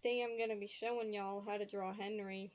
Today I'm going to be showing y'all how to draw Henry.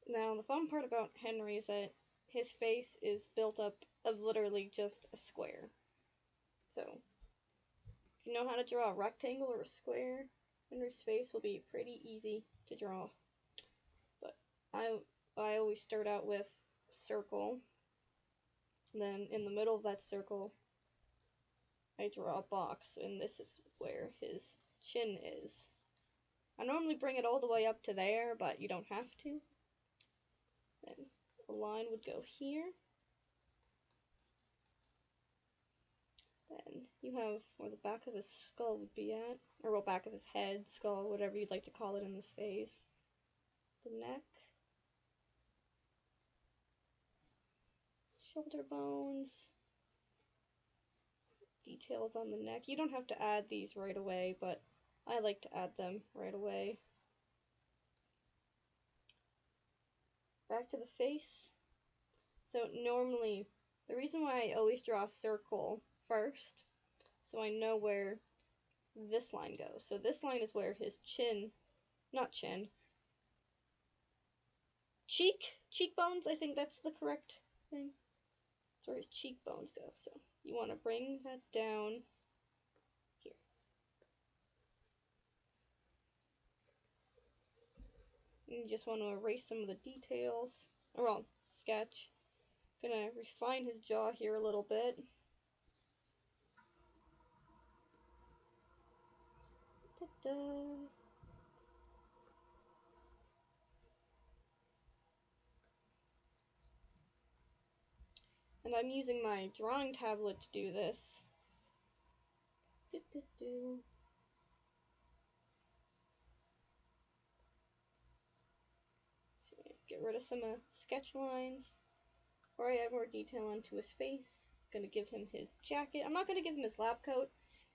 Now, the fun part about Henry is that his face is built up of literally just a square. So, if you know how to draw a rectangle or a square, Henry's face will be pretty easy to draw. But I always start out with a circle. Then in the middle of that circle, I draw a box, and this is where his chin is. I normally bring it all the way up to there, but you don't have to. Then the line would go here. Then you have where the back of his skull would be at, or well, back of his head, skull, whatever you'd like to call it in this phase. The neck, shoulder bones, details on the neck. You don't have to add these right away, but I like to add them right away. Back to the face. So normally, the reason why I always draw a circle first, so I know where this line goes. So this line is where his cheekbones, I think that's the correct thing. That's where his cheekbones go. So you want to bring that down here. And you just want to erase some of the details, or well, sketch. Gonna refine his jaw here a little bit. Ta-da! And I'm using my drawing tablet to do this. So get rid of some sketch lines. Before I add more detail onto his face, I'm gonna give him his jacket. I'm not gonna give him his lab coat,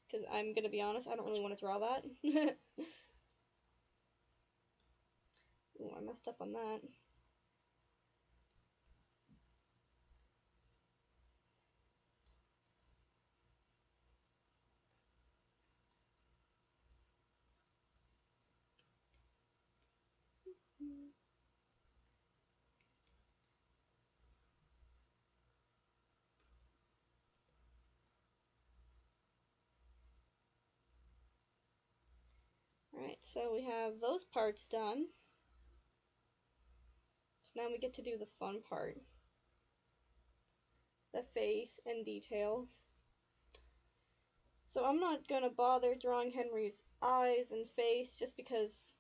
because I'm gonna be honest, I don't really want to draw that. Ooh, I messed up on that. Alright, so we have those parts done. So now we get to do the fun part. The face and details. So I'm not gonna bother drawing Henry's eyes and face just because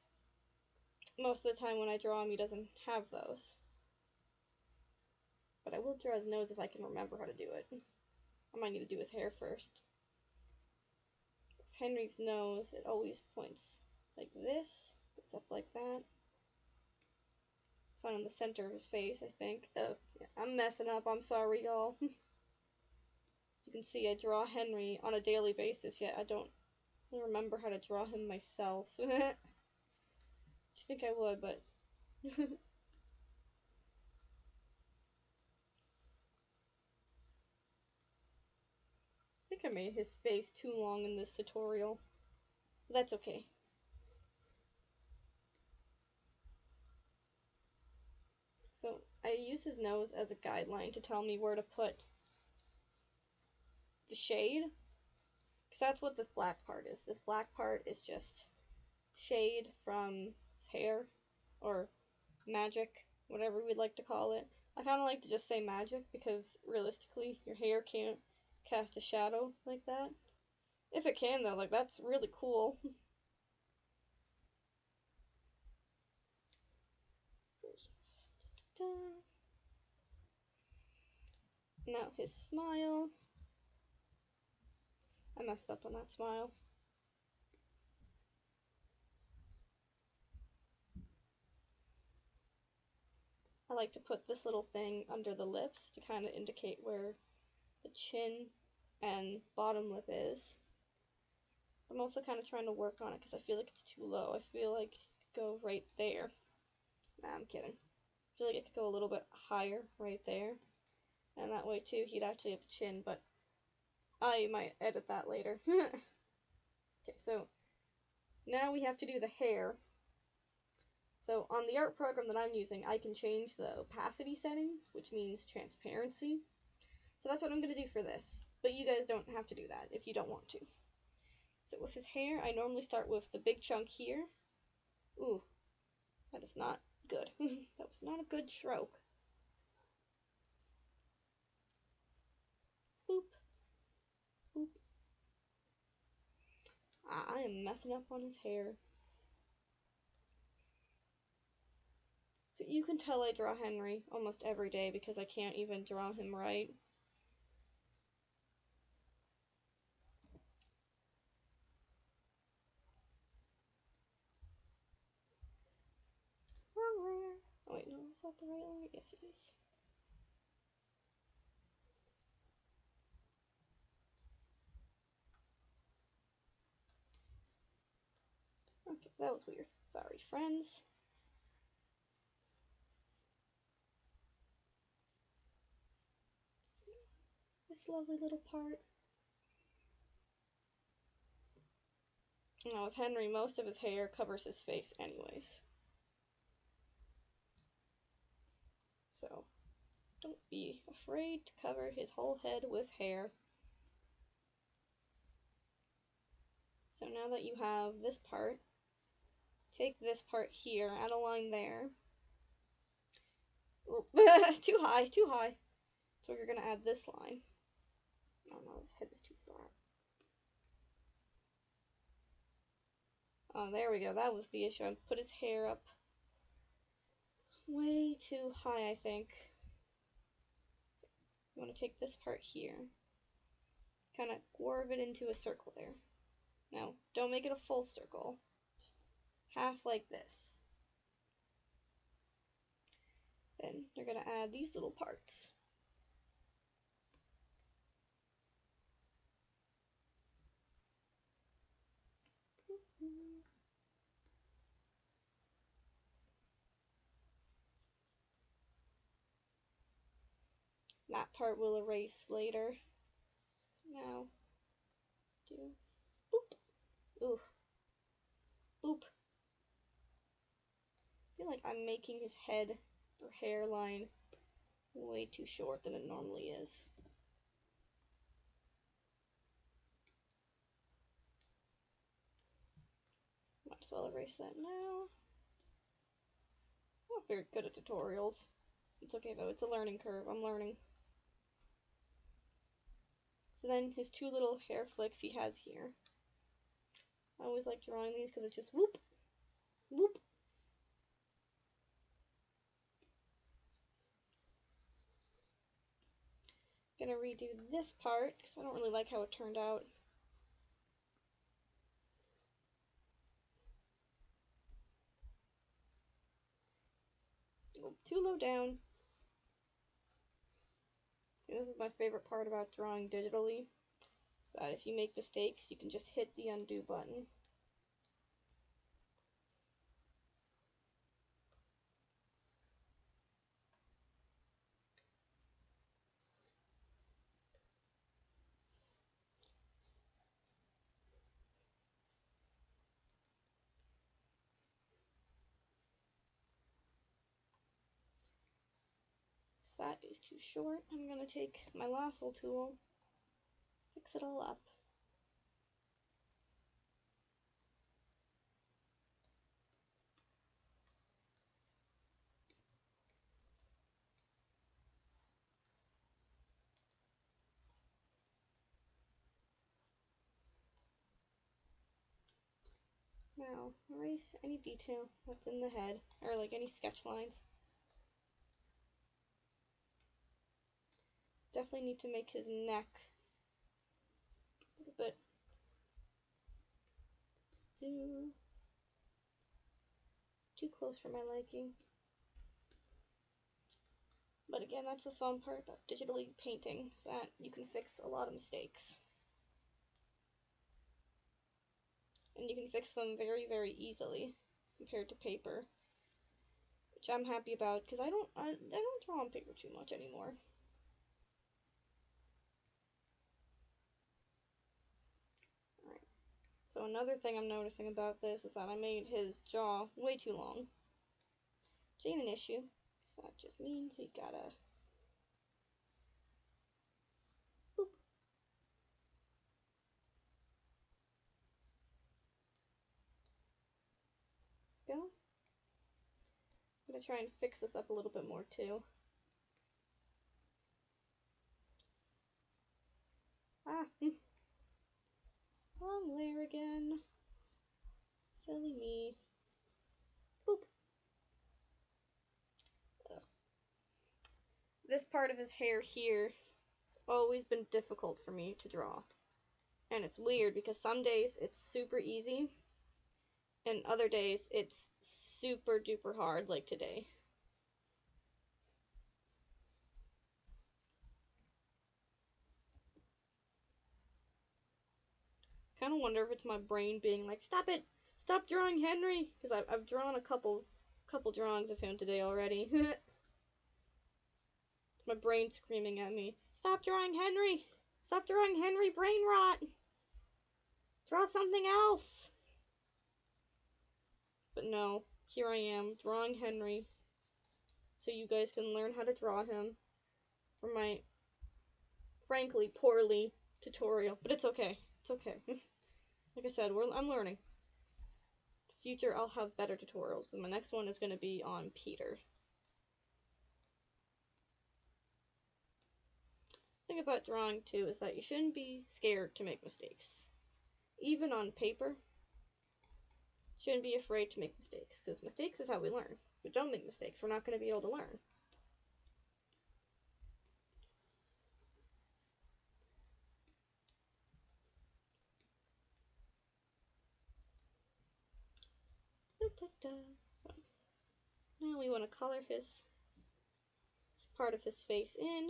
most of the time when I draw him he doesn't have those. But I will draw his nose if I can remember how to do it. I might need to do his hair first. Henry's nose, it always points like this, goes up like that. It's not in the center of his face, I think. Oh, yeah, I'm messing up, I'm sorry, y'all. As you can see, I draw Henry on a daily basis, yet I don't remember how to draw him myself. I think I would, but... I think I made his face too long in this tutorial. But that's okay. So, I use his nose as a guideline to tell me where to put the shade. Because that's what this black part is. This black part is just shade from his hair, or magic, whatever we'd like to call it. I kind of like to just say magic because realistically your hair can't cast a shadow like that. If it can though, like that's really cool. So yes. Now his smile. I messed up on that smile. I like to put this little thing under the lips to kind of indicate where the chin and bottom lip is. I'm also kind of trying to work on it because I feel like it's too low. I feel like it could go right there. Nah, I'm kidding. I feel like it could go a little bit higher right there. And that way too, he'd actually have a chin, but I might edit that later. Okay, so Now we have to do the hair. So on the art program that I'm using, I can change the opacity settings, which means transparency. So that's what I'm going to do for this. But you guys don't have to do that if you don't want to. So with his hair, I normally start with the big chunk here. Ooh, that is not good. That was not a good stroke. Boop. Boop. I am messing up on his hair. So you can tell I draw Henry almost every day because I can't even draw him right. Wrong layer. Oh wait, no, is that the right layer? Yes, it is. Okay, that was weird. Sorry, friends. This lovely little part. Now with Henry, most of his hair covers his face anyways. So, don't be afraid to cover his whole head with hair. So now that you have this part, take this part here, add a line there. Too high, too high. So you're gonna add this line. Oh no, his head is too flat. Oh, there we go. That was the issue. I put his hair up way too high, I think. You want to take this part here, kind of swerve it into a circle there. Now, don't make it a full circle, just half like this. Then you're going to add these little parts. That part will erase later. So now, do boop. Ooh. Boop. I feel like I'm making his head or hairline way too short than it normally is. Might as well erase that now. I'm not very good at tutorials. It's okay though, it's a learning curve. I'm learning. So then his two little hair flicks he has here. I always like drawing these because it's just whoop, whoop. Gonna redo this part because I don't really like how it turned out. Oh, too low down. See, this is my favorite part about drawing digitally. Is that if you make mistakes, you can just hit the undo button. So that is too short. I'm gonna take my lasso tool, fix it all up. Now, erase any detail that's in the head, or like any sketch lines. Definitely need to make his neck a little bit too close for my liking. But again, that's the fun part about digitally painting, is that you can fix a lot of mistakes. And you can fix them very, very easily compared to paper, which I'm happy about because I don't draw on paper too much anymore. Alright, So another thing I'm noticing about this is that I made his jaw way too long. Which ain't an issue, because that just means we gotta boop. Go. I'm gonna try and fix this up a little bit more too. Ah, wrong layer again. Silly me. Boop. Ugh. This part of his hair here has always been difficult for me to draw. And it's weird because some days it's super easy, and other days it's super duper hard, like today. Kind of wonder if it's my brain being like, stop it! Stop drawing Henry! Because I've drawn a couple drawings of him today already. It's my brain screaming at me, stop drawing Henry! Stop drawing Henry, brain rot! Draw something else! But no, here I am, drawing Henry, so you guys can learn how to draw him from my, frankly, poorly tutorial. But it's okay. It's okay. Like I said, I'm learning. In the future, I'll have better tutorials, because my next one is going to be on Peter. The thing about drawing, too, is that you shouldn't be scared to make mistakes. Even on paper, shouldn't be afraid to make mistakes, because mistakes is how we learn. If we don't make mistakes, we're not going to be able to learn. Now we want to color this part of his face in.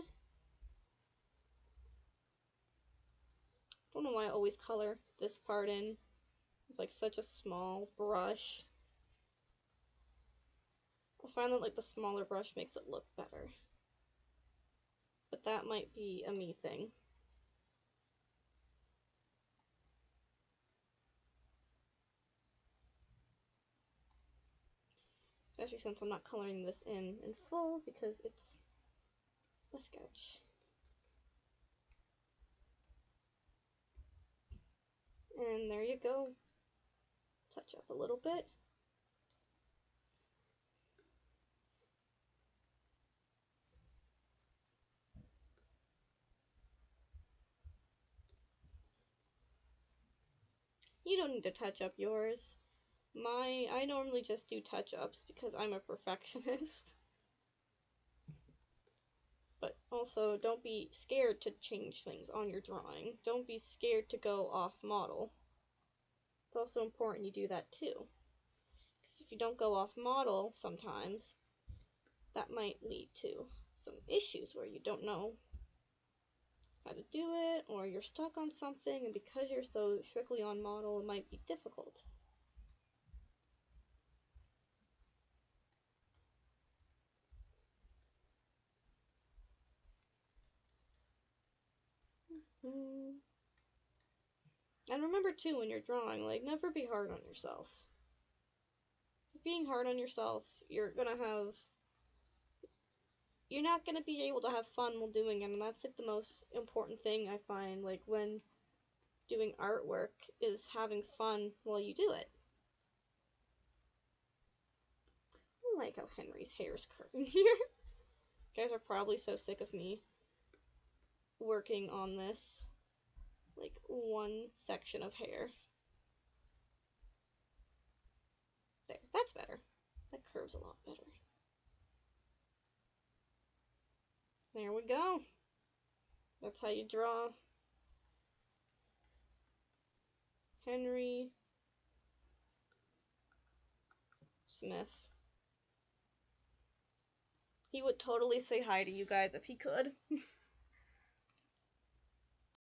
Don't know why I always color this part in with like such a small brush. I find that like the smaller brush makes it look better. But that might be a me thing. Especially since I'm not coloring this in full because it's a sketch. And there you go. Touch up a little bit. You don't need to touch up yours. I normally just do touch-ups because I'm a perfectionist. But also, don't be scared to change things on your drawing. Don't be scared to go off model. It's also important you do that too. Because if you don't go off model sometimes, that might lead to some issues where you don't know how to do it, or you're stuck on something, and because you're so strictly on model, it might be difficult. And remember too, when you're drawing, like, never be hard on yourself. If being hard on yourself, you're not gonna be able to have fun while doing it, and that's like the most important thing I find, like, when doing artwork, is having fun while you do it. I like how Henry's hair is curving here. You guys are probably so sick of me working on this, like, one section of hair. There, that's better. That curves a lot better. There we go. That's how you draw Henry Smith. He would totally say hi to you guys if he could.